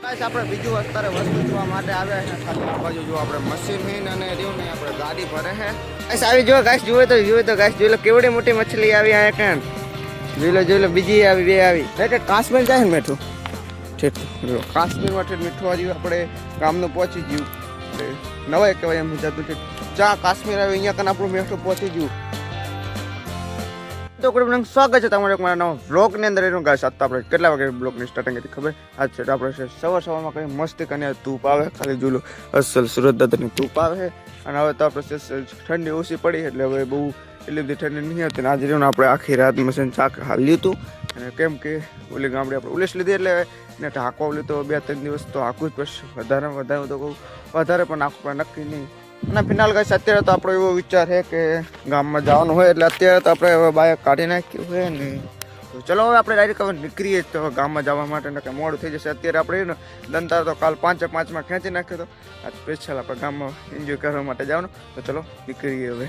Guys આપણે બીજું અત્યારે વસ્તુ જોવા માટે આવ્યા છે. ખાલી આ બાજુ જો આપણે મશીન અને રહ્યું ને આપણે ગાડી ભરે છે. ગાઈસ આવી જો ગાઈસ જુઓ તો ગાઈસ જોઈ લો કેવડી મોટી મછલી આવી આ કાન. જોઈ લો બીજી આવી બે આવી. એટલે કાશ્મીર જાય ને મીઠું. ઠીક કાશ્મીરમાં ઠીક મીઠું આવ્યું આપણે ગામનું પહોંચી ગયું. નવાય કહેવાય એમ જતું ઠીક ચા કાશ્મીર આવ્યું અહીંયા કાન આપણું મીઠું પહોંચી ગયું. તો ગુડ સ્વાગત છે તમારે એક મારા નવા બ્લોગની અંદર. એનું ગાઈસ આજ તો આપણે કેટલા વાગે બ્લોગની સ્ટાર્ટિંગ હતી ખબર? આજ છે આપણે સવારમાં કંઈ મસ્તી કરીને ધૂપ આવે ખાલી જોયું અસલ સુરત દાદાની ધૂપ આવે. અને હવે તો આપણે ઠંડી ઓછી પડી એટલે હવે બહુ એટલી બધી ઠંડી નહીં હતી. આજે રહ્યું આપણે આખી રાત મશીન ચાક હાલ્યું હતું. અને કેમ કે ઓલી ગામડે આપણે ઉલેસ લીધી એટલે એને ઢાંકવા લીધો 2-3 દિવસ તો આખું જ પછી વધારે તો કહું વધારે પણ આખું પણ નક્કી નહીં. અને ફિનાલ ગાઈસ અત્યારે તો આપણો એવો વિચાર છે કે ગામમાં જવાનું હોય એટલે અત્યારે તો આપણે હવે બાઇક કાઢી નાખ્યું હોય ને તો ચલો હવે આપણે ડાયરેક્ટ હવે નીકળીએ તો ગામમાં જવા માટે ને કે મોડું થઈ જશે. અત્યારે આપણે દંતાર તો કાલ 5:05 ખેંચી નાખ્યો તો આજ સ્પેશિયલ આપણે ગામમાં એન્જોય કરવા માટે જવાનું. તો ચલો નીકળીએ હવે.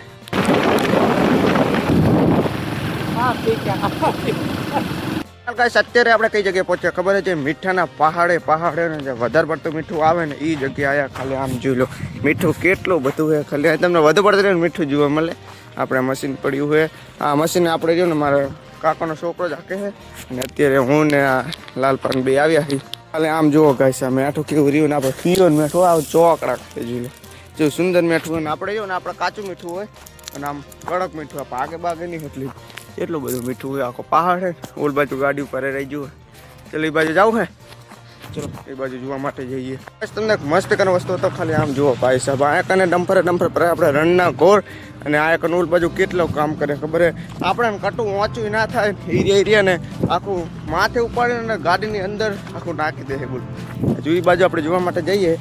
ગાઈસ અત્યારે આપણે કઈ જગ્યાએ પહોંચ્યા ખબર છે? મીઠાના પહાડે ને જે વધારે પડતું મીઠું આવે ને એ જગ્યાએ આવ્યા. ખાલી આમ જોઈ લો મીઠું કેટલું બધું હોય. ખાલી તમને વધુ પડતું મીઠું જોવા મળે. આપણે મશીન પડ્યું હોય. આ મશીન આપણે જો ને મારા કાકાનો છોકરો જ હાકે છે. અને અત્યારે હું ને આ લાલપાન બે આવ્યા છીએ. ખાલી આમ જુઓ ગાઈસ આ મેઠું કેવું રહ્યું ને આપણે પીઓ મેઠું આવું ચોકડા ખાતે જોઈ લો જો સુંદર મેઠું હોય ને આપણે જો ને આપણે કાચું મીઠું હોય અને આમ કડક મીઠું આપણે બાગે નહીં એટલી એટલું બધું મીઠું હોય. આખો પહાડ છે. ઓલ બાજુ ગાડી ઉપર રહી જવું. ચલો એ બાજુ જાવ હે. ચલો એ બાજુ જોવા માટે જઈએ. બસ તમને એક મસ્ત કરીને વસ્તુ હતો ખાલી આમ જુઓ ભાઈ સાહેબ. આ કને ડમ્ફર પર આપણે રણના ઘોર અને આ કને ઓલ બાજુ કેટલું કામ કરે ખબર હે? આપણે એમ કટું વાંચું ના થાય એરિયા ને આખું માથે ઉપાડીને ને ગાડીની અંદર આખું નાખી દે બોલ. હજુ એ બાજુ આપણે જોવા માટે જઈએ.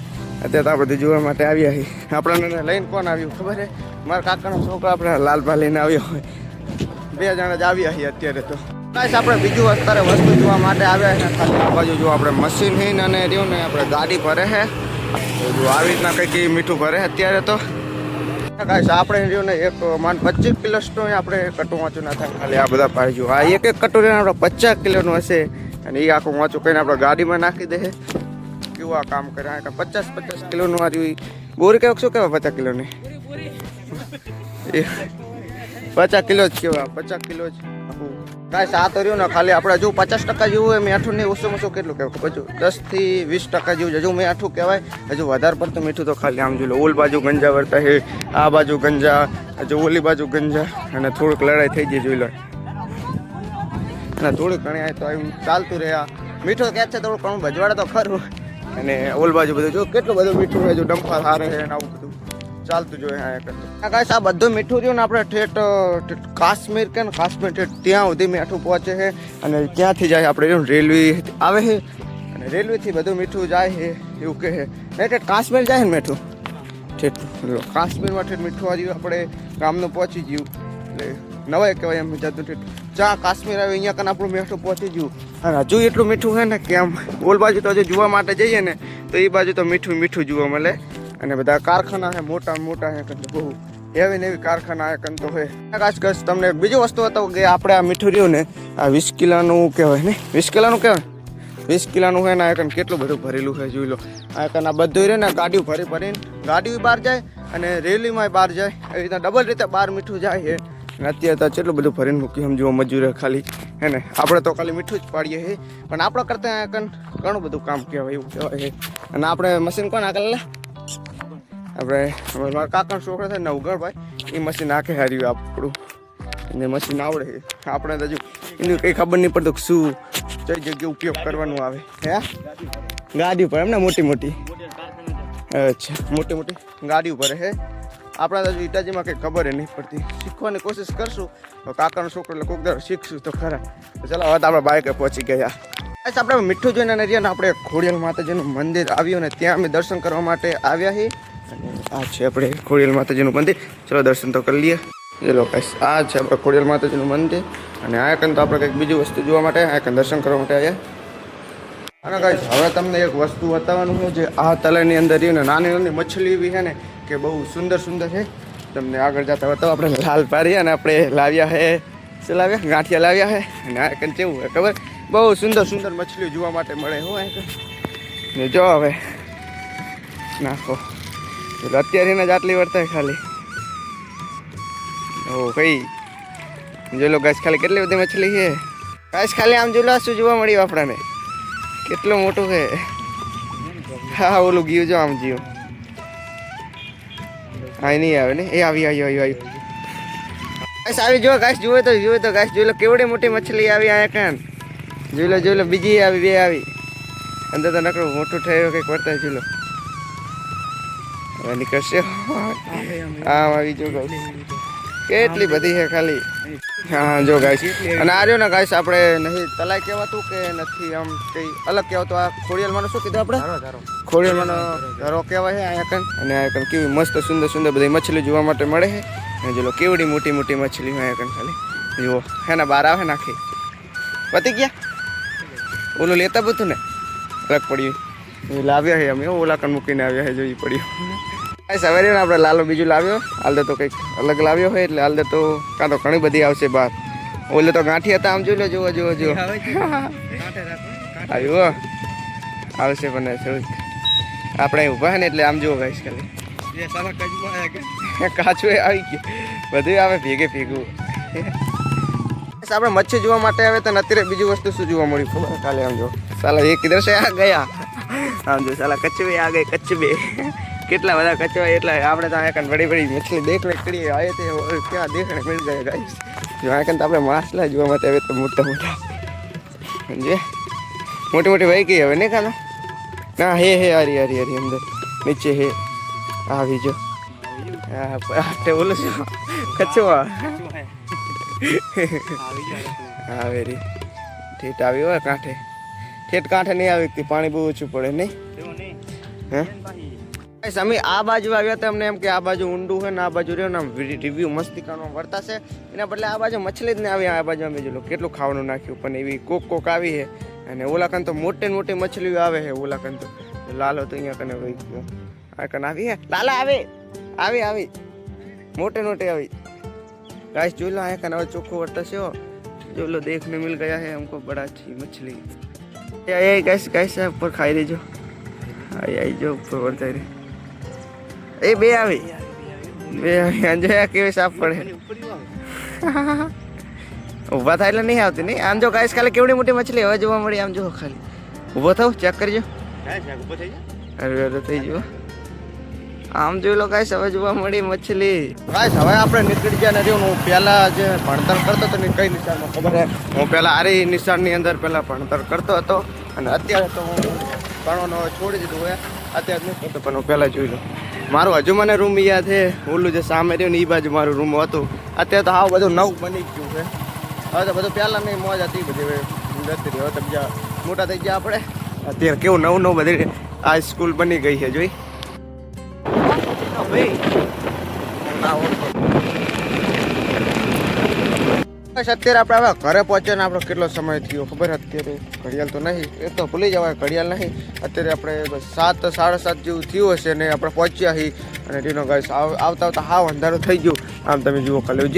અત્યારે તો આપણે જોવા માટે આવ્યા છીએ. આપણને લઈને કોણ આવ્યું ખબર હે? મારા કાકાનો છોકરો આપણે લાલભા લઈને આવ્યો હોય. 2 જણા જ આવ્યા છીએ અત્યારે તો. ગાઈસ આપણે બીજું અત્યારે વસ્તુ જોવા માટે આવ્યા છે. ખાલી આ બાજુ જો આપણે મશીન અને રહ્યું ને આપણે ગાડી ભરે છે. આવી રીતના કંઈક મીઠું ભરે અત્યારે તો. ગાઈસ આપણે રહ્યું ને એક માન 25 કિલોનું આપણે કટું વાંચું ના થાય. ખાલી આ બધા ભાઈ જો આ એક કટોરી આપણે 50 કિલોનું હશે. અને એ આખું વાંચું કરીને આપણે ગાડીમાં નાખી દે. કેવું આ કામ કરે? 50 કિલોનું આ રહ્યું બોરી કેવું શું કહેવાય? 50 કિલોની 50 કિલો જ કેવા 50 કિલો જ. ગાઈસ આ તો રહ્યું ને ખાલી આપણે હજુ 50% જેવું હોય મીઠું નહીં. ઓછું કેટલું કહેવાય હજુ 10 થી 20% જેવું હજુ મીઠું કહેવાય. હજુ વધારે પડતું મીઠું તો ખાલી આમ જોઈ લો ઓલ બાજુ ગંજા વરતા છે. આ બાજુ ગંજા હજુ ઓલી બાજુ ગંજા અને થોડુંક લડાઈ થઈ ગઈ જોઈ લો. અને થોડુંક ઘણી તો એમ ચાલતું રહે. મીઠું ક્યાં છે થોડું ઘણું ભજવાડે તો ખરું. અને ઓલ બાજુ બધું જો કેટલું બધું મીઠું હોય. જો ડંફા હારે છે અને આવું બધું ચાલતું જોઈએ. હા ગાઈસ આ બધું મીઠું રહ્યું ને આપણે ઠેઠ કાશ્મીર કે ને કાશ્મીર ઠેઠ ત્યાં સુધી મીઠું પહોંચે છે. અને ત્યાંથી જાય આપણે રેલવે આવે છે અને રેલવેથી બધું મીઠું જાય છે એવું કહે છે. નહીં ઠેઠ કાશ્મીર જાય ને મીઠું ઠેઠ કાશ્મીરમાં ઠેઠ મીઠું આવ્યું આપણે ગામનું પહોંચી ગયું. એટલે નવાય કહેવાય એમ જતું ઠેઠ ચા કાશ્મીર આવે અહીંયા કાન આપણું મીઠું પહોંચી ગયું. અને હજુ એટલું મીઠું છે ને કે આમ ઓલ બાજુ તો હજુ જોવા માટે જઈએ ને તો એ બાજુ તો મીઠું જોવા મળે. અને બધા કારખાના છે મોટા છે બહુ એવી ને એવી કારખાના છે તો હોય. ખાસ તમને બીજી વસ્તુ બતાવું કે આપણે આ મીઠું રહ્યું ને આ 20 કિલોનું કહેવાય ને 20 કિલોનું કહેવાય 20 કિલોનું હોય ને આ કેટલું બધું ભરેલું છે જોઈ લો. આ બધું રહે ને ગાડીઓ ભરીને ગાડીઓ બહાર જાય અને રેલીમાં બહાર જાય. એવી રીતના ડબલ રીતે બહાર મીઠું જાય છે. અને અત્યારે તો કેટલું બધું ભરીને મૂક્યું સમજો મજૂર ખાલી હે ને. આપણે તો ખાલી મીઠું જ પાડીએ છીએ પણ આપણે કરતાં ઘણું બધું કામ કહેવાય એવું કહેવાય છે. અને આપણે મશીન કોણ આગળ આપણે મારા કાકાનો છોકરો છે ને ઉગરભાઈ એ મશીન આખે હાર્યું આપણું. એને મશીન આવડે છે. આપણે તો હજુ એનું કંઈ ખબર નહીં પડતું શું કઈ જગ્યાએ ઉપયોગ કરવાનું આવે. હે ગાડી ઉપર એમ ને મોટી અચ્છા મોટી ગાડી ઉપર હે. આપણે તો ઇટાજીમાં કંઈ ખબર નહીં પડતી. શીખવાની કોશિશ કરશું તો કાકાનો છોકરો એટલે કોઈક દર શીખશું તો ખરા. ચાલો હવે તો આપણે બાઇકે પહોંચી ગયા. આપણે મીઠું જોઈને આપણે ખોડિયાલ માતાજીનું મંદિર આવ્યું ને ત્યાં અમે દર્શન કરવા માટે આવ્યા છીએ. અને આ છે આપણે ખોડિયાલ માતાજીનું મંદિર. ચલો દર્શન તો કરી લઈએ. ચલો ગાઈસ આ છે આપણે ખોડિયાલ માતાજીનું મંદિર. અને આ કન તો આપણે કંઈક બીજી વસ્તુ જોવા માટે આ કન દર્શન કરવા માટે આવ્યા. અને ગાઈસ હવે તમને એક વસ્તુ બતાવવાનું છે. જે આ તળાવની અંદર રહ્યું ને નાની મછલી એવી છે ને કે બહુ સુંદર છે. તમને આગળ જતા બતાવો. આપણે લાલ પારી અને આપણે લાવ્યા છે શું લાવ્યા ગાંઠિયા લાવ્યા છે. અને આ કન કેવું હોય ખબર બહુ સુંદર મછલીઓ જોવા માટે મળે. હું ને જો હવે નાખો અત્યારે જ આટલી વર્તાય ખાલી ઓ કઈ જોઈ લો ગાઈસ ખાલી કેટલી બધી મછલી છે ગાઈસ ખાલી આમ જોઈ લો શું જોવા મળ્યું આપણાને કેટલું મોટું છે હા ઓલું ગયું જો આમ જીવ હા નહીં આવે ને એ આવી ગાઈસ આવી જો ગાઈસ જુએ તો ગાઈસ જોઈ લો કેવડી મોટી મછલી આવી અહીંયા કાન જોઈ લો બીજી આવી બે આવી અંદર તો નકરું મોટું થયું કંઈક વર્તાય જોઈ લો હવે નીકળશે આમ આવી જો ગાઈસ કેટલી બધી છે ખાલી હા જો ગાઈસ અને આ રહ્યો ને ગાઈસ આપણે નહીં તલાઈ કહેવાતું કે નથી આમ કઈ અલગ કહેવાતું આ ખોડિયાલમાંનો શું કીધું આપણે ખોડિયાલમાંનો ઘરો કહેવાય છે અહીંયા કન અને આ કન કેવી મસ્ત સુંદર બધી મછલી જોવા માટે મળે છે અને જો કેવડી મોટી મછલી અહીંયા કન ખાલી જુઓ હે ને બહાર આવે નાખી પતી ગયા ઓલું લેતા બધું ને અલગ પડ્યું લાવ્યા છે અમે ઓલા કન મૂકીને આવ્યા છે જોઈ પડ્યું સવારે ને આપણે લાલો બીજું લાવ્યો હાલ તો કંઈક અલગ લાવ્યો હોય એટલે હાલ તો કાં તો ઘણી બધી આવશે બહાર ઓલે તો ગાંઠી હતા આમ જોઈ લો જુઓ આવ્યું આવશે પણ આપણે ઊભા ને એટલે આમ જુઓ ગાઈશ ખાલી કાચું આવી ગયું બધું આવે ભેગું આપણે મચ્છી જોવા માટે આવે તો અત્યારે બીજી વસ્તુ શું જોવા મળ્યું ખબર કાલે આમ જો સાલા એક કિધર છે આ ગયા આમ જો સાલા કચબે આ ગઈ કચબે કેટલા બધા કચવા એટલા આપણે તો અહીંયા બડી મછલી દેખ કરીએ આવે તે ક્યાં દેખને મળી જાય ગાઈસ જો અહીંયા તો આપણે માછલા જોવા માટે હવે તો મોટા સમજે મોટી વહી ગઈ હવે નહીં ખાના ના હે હરી અંદર નીચે હે આવી જો હા બોલું છું કચવા હા વેરી ઠેઠ આવી હોય ઠેઠ કાંઠે નહીં આવી પાણી બહુ ઓછું પડે નહીં હે અમે આ બાજુ આવ્યા હતા અમને એમ કે આ બાજુ ઊંડું છે ને આ બાજુ રહ્યો ને રિવ્યુ મસ્તી કરવાનો વર્તાશે એના બદલે આ બાજુ મછલી જ ને આવી આ બાજુ અમે જો કેટલું ખાવાનું નાખ્યું પણ એવી કોક આવી છે અને ઓલા કન તો મોટી મછલીઓ આવે છે ઓલા કન તો લાલો તો અહીંયા કને વહી ગયો આ કન આવી હે લાલા આવી મોટી આવી गाइस जो लो आया कना चोखो वर्ता से जो लो देखने मिल गया है हमको बड़ा अच्छी मछली ये गाइस ऊपर खाई रही जो आई जो ऊपर वर्ता रे ए बे આવી અંજયા કેવી સાફ પડે ઊભા થાય એટલે નહીં આવતી નહીં આમ જો ગાઈસ ખાલી કેવડી મોટી મછલી હવે જોવા મળી આમ જો ખાલી ઊભો થાવ ચેક કરજો અરે થઈ ગયો આમ જોઈ લો ગાઈસ હવે જોવા મળી મછલી ગાઈસ હવે આપણે નીકળી ગયા નથી હું પહેલા જે ભણતર કરતો હતો ને કઈ નિશાનમાં ખબર હે હું પહેલા આરી નિશાનની અંદર પહેલા ભણતર કરતો હતો અને અત્યારે તો હું ભણવાનો છોડી દીધું હોય અત્યારે નહીં કરતો પણ હું પહેલાં જોઈ લો મારું હજુ મને રૂમ યાદ છે ઓલું જે સામે રહ્યું ને એ બાજુ મારું રૂમ હતું અત્યારે તો હાવ બધું નવું બની ગયું છે હવે તો બધું પહેલાં નહીં મોજ હતી બધી નથી હવે તો બીજા મોટા થઈ ગયા આપણે અત્યારે કેવું નવું બધી આ સ્કૂલ બની ગઈ છે જોઈ અત્યારે આપણે હવે ઘરે પહોંચે ને આપણો કેટલો સમય થયો ખબર અત્યારે ઘડિયાળ તો નહીં એ તો ભૂલી જવાય ઘડિયાળ નહીં અત્યારે આપણે બસ 7 સાડા 7 જેવું થયું હશે ને આપણે પહોંચ્યા હી અને તેનો ગાઈસ આવતા હાવ અંધારું થઈ ગયું આમ તમે જુઓ ખાલી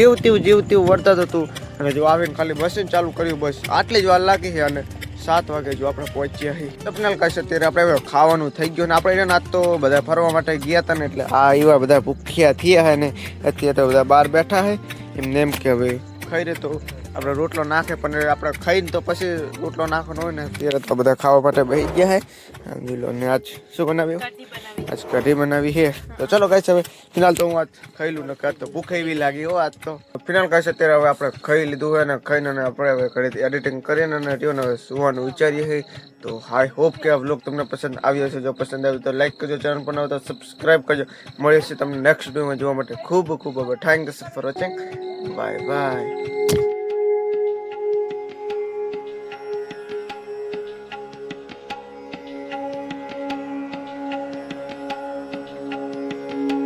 જેવું વર્તા હતું અને જો આવીને ખાલી મશીન ચાલુ કર્યું બસ આટલી જ વાર લાગી છે અને 7 વાગે જો આપણે પહોંચ્યા હી સપનાલ કાશ અત્યારે આપણે ખાવાનું થઈ ગયું ને આપણે એને આજ તો બધા ફરવા માટે ગયા હતા ને એટલે આ એવા બધા ભૂખ્યા થયા હે ને અત્યારે તો બધા બહાર બેઠા હે એમને એમ કે હવે ખાઈ રે તો આપણે રોટલો નાખે પણ આપણે ખાઈને તો પછી રોટલો નાખવાનો હોય ને ત્યારે તો બધા ખાવા માટે બેસી ગયા હે સમજી લો ને આજ શું બનાવ્યું આજ કઢી બનાવી છે તો ચલો ગાઈસ હવે ફિનાલ તો હું આજ ખાઈ લઉં ને કાં તો ભૂખ એવી લાગી હો આજ તો ફિનાલ ગાઈસ અત્યારે હવે આપણે ખાઈ લીધું હોય ને ખાઈને આપણે હવે ઘરેથી એડિટિંગ કરીને અને ને હવે સુવાનું વિચારીએ છીએ તો આઈ હોપ કે આ વ્લોગ તમને પસંદ આવ્યો હશે જો પસંદ આવ્યું તો લાઈક કરજો ચેનલ પર નવો તો સબસ્ક્રાઈબ કરજો મળીએ છીએ તમને નેક્સ્ટ વિડીયોમાં જોવા માટે ખૂબ ખૂબ thank you for watching bye